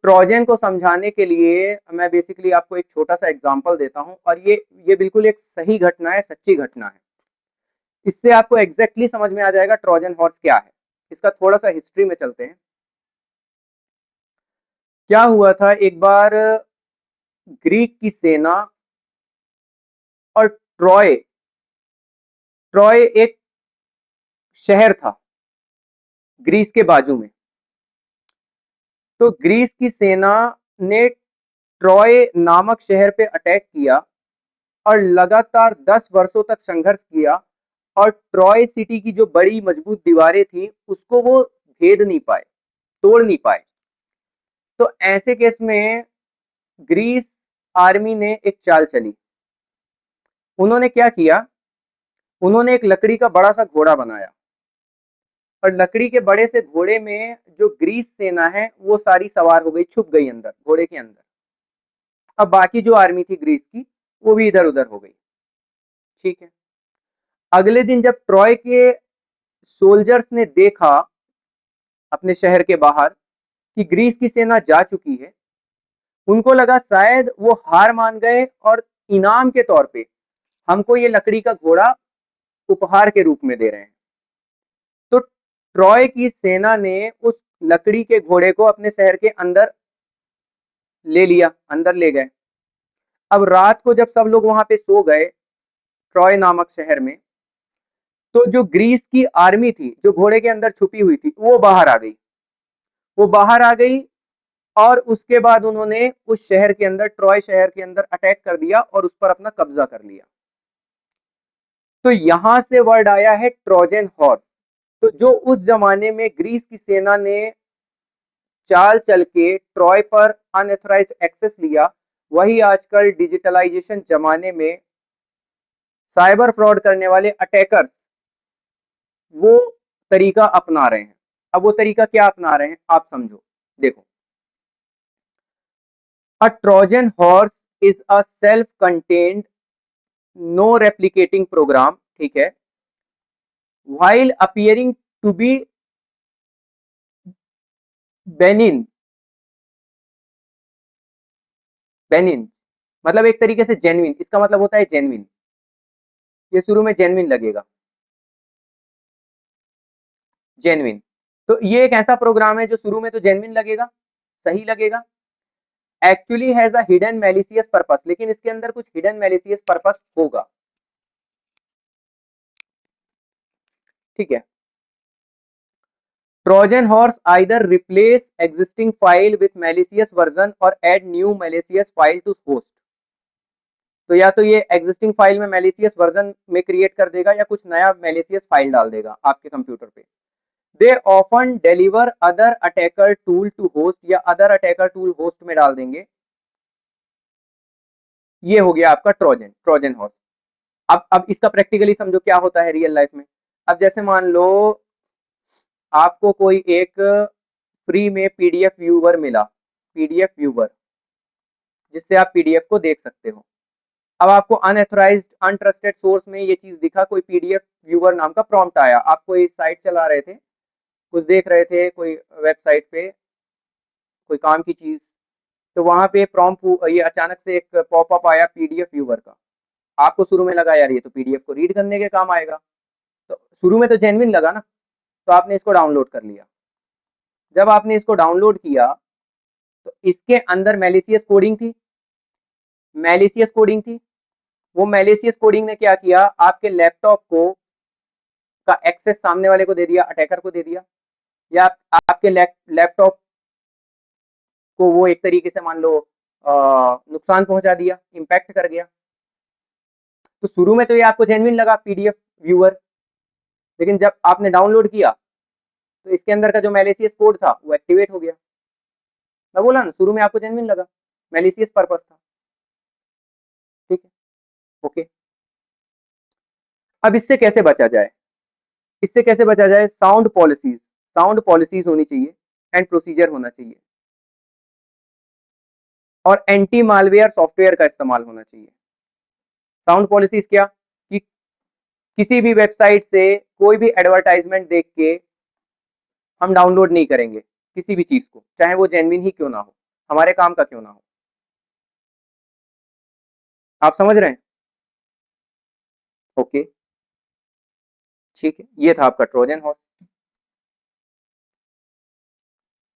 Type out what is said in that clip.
Trojan को समझाने के लिए मैं बेसिकली आपको एक छोटा सा एग्जांपल देता हूं, और ये बिल्कुल एक सही घटना है, सच्ची घटना है। इससे आपको एग्जैक्टली समझ में आ जाएगा ट्रोजन हॉर्स क्या है। इसका थोड़ा सा हिस्ट्री में चलते हैं। क्या हुआ था, एक बार ग्रीक की सेना और ट्रॉय ट्रॉय एक शहर था ग्रीस के बाजू में। तो ग्रीस की सेना ने ट्रॉय नामक शहर पे अटैक किया और लगातार 10 वर्षों तक संघर्ष किया, और ट्रॉय सिटी की जो बड़ी मजबूत दीवारें थी उसको वो भेद नहीं पाए, तोड़ नहीं पाए। तो ऐसे केस में ग्रीस आर्मी ने एक चाल चली। उन्होंने क्या किया, उन्होंने एक लकड़ी का बड़ा सा घोड़ा बनाया, और लकड़ी के बड़े से घोड़े में जो ग्रीस सेना है वो सारी सवार हो गई, छुप गई अंदर घोड़े के अंदर। अब बाकी जो आर्मी थी ग्रीस की वो भी इधर उधर हो गई। ठीक है। अगले दिन जब ट्रॉय के सोल्जर्स ने देखा अपने शहर के बाहर कि ग्रीस की सेना जा चुकी है, उनको लगा शायद वो हार मान गए और इनाम के तौर पे हमको ये लकड़ी का घोड़ा उपहार के रूप में दे रहे हैं। तो ट्रॉय की सेना ने उस लकड़ी के घोड़े को अपने शहर के अंदर ले लिया, अंदर ले गए। अब रात को जब सब लोग वहां पे सो गए ट्रॉय नामक शहर में, तो जो ग्रीस की आर्मी थी जो घोड़े के अंदर छुपी हुई थी वो बाहर आ गई। वो बाहर आ गई और उसके बाद उन्होंने उस शहर के अंदर, ट्रॉय शहर के अंदर अटैक कर दिया और उस पर अपना कब्जा कर लिया। तो यहां से वर्ड आया है ट्रोजन हॉर्स। तो जो उस जमाने में ग्रीस की सेना ने चाल चल के ट्रॉय पर अनऑथराइज्ड एक्सेस लिया, वही आजकल डिजिटलाइजेशन जमाने में साइबर फ्रॉड करने वाले अटैकर्स वो तरीका अपना रहे हैं। अब वो तरीका क्या अपना रहे हैं आप समझो, देखो। A Trojan horse is a self contained no replicating program, ठीक है, while appearing to be benign. Benign मतलब एक तरीके से जेन्युइन, इसका मतलब होता है जेन्युइन। ये शुरू में जेन्युइन लगेगा, जेन्युइन। तो ये एक ऐसा प्रोग्राम है जो शुरू में तो जेन्युइन लगेगा, सही लगेगा, actually has a hidden malicious purpose, लेकिन इसके अंदर कुछ हिडन मैलिशियस पर्पस होगा। ठीक है। Trojan horse either replace existing file with malicious version और add new malicious file to host. तो या तो ये एग्जिस्टिंग फाइल में मैलिशियस वर्जन में क्रिएट कर देगा या कुछ नया मैलिशियस फाइल डाल देगा आपके कंप्यूटर पे। They often deliver other attacker tool to host, या अदर अटैकर टूल होस्ट में डाल देंगे। ये हो गया आपका ट्रोजन, ट्रोजन हॉर्स। अब इसका प्रैक्टिकली समझो क्या होता है रियल लाइफ में। अब जैसे मान लो आपको कोई एक फ्री में पीडीएफ व्यूवर मिला, पीडीएफ व्यूवर, जिससे आप पीडीएफ को देख सकते हो। अब आपको अनऑथराइज्ड अनट्रस्टेड सोर्स में ये चीज दिखा, कोई पीडीएफ व्यूवर नाम का प्रॉम्प्ट आया, आप कोई साइट चला रहे थे, कुछ देख रहे थे कोई वेबसाइट पे कोई काम की चीज, तो वहां पे प्रॉम्प्ट, ये अचानक से एक पॉपअप आया पीडीएफ व्यूवर का। आपको शुरू में लगा यार ये तो पीडीएफ को रीड करने के काम आएगा, तो शुरू में तो जेन्युइन लगा ना, तो आपने इसको डाउनलोड कर लिया। जब आपने इसको डाउनलोड किया तो इसके अंदर मैलिशियस कोडिंग थी, मैलिशियस कोडिंग थी। वो मैलिशियस कोडिंग ने क्या किया, आपके लैपटॉप को का एक्सेस सामने वाले को दे दिया, अटैकर को दे दिया, या आपके लैपटॉप को वो एक तरीके से मान लो नुकसान पहुंचा दिया, इंपैक्ट कर गया। तो शुरू में तो ये आपको जेन्युइन लगा पीडीएफ व्यूअर, लेकिन जब आपने डाउनलोड किया तो इसके अंदर का जो मैलिशियस कोड था वो एक्टिवेट हो गया। मैं बोला ना शुरू में आपको जेन्युइन लगा, मैलिशियस पर्पस था। ठीक है, ओके। अब इससे कैसे बचा जाए, इससे कैसे बचा जाए, साउंड पॉलिसीज, साउंड पॉलिसीज होनी चाहिए एंड प्रोसीजर होना चाहिए, और एंटी मालवेयर सॉफ्टवेयर का इस्तेमाल होना चाहिए। साउंड पॉलिसीज क्या, कि किसी भी वेबसाइट से कोई भी एडवर्टाइजमेंट देख के हम डाउनलोड नहीं करेंगे किसी भी चीज को, चाहे वो जेन्युइन ही क्यों ना हो। हमारे काम का क्यों ना हो। आप समझ रहे हैं? ओके, ठीक है, ये था आपका ट्रोजन हॉर्स।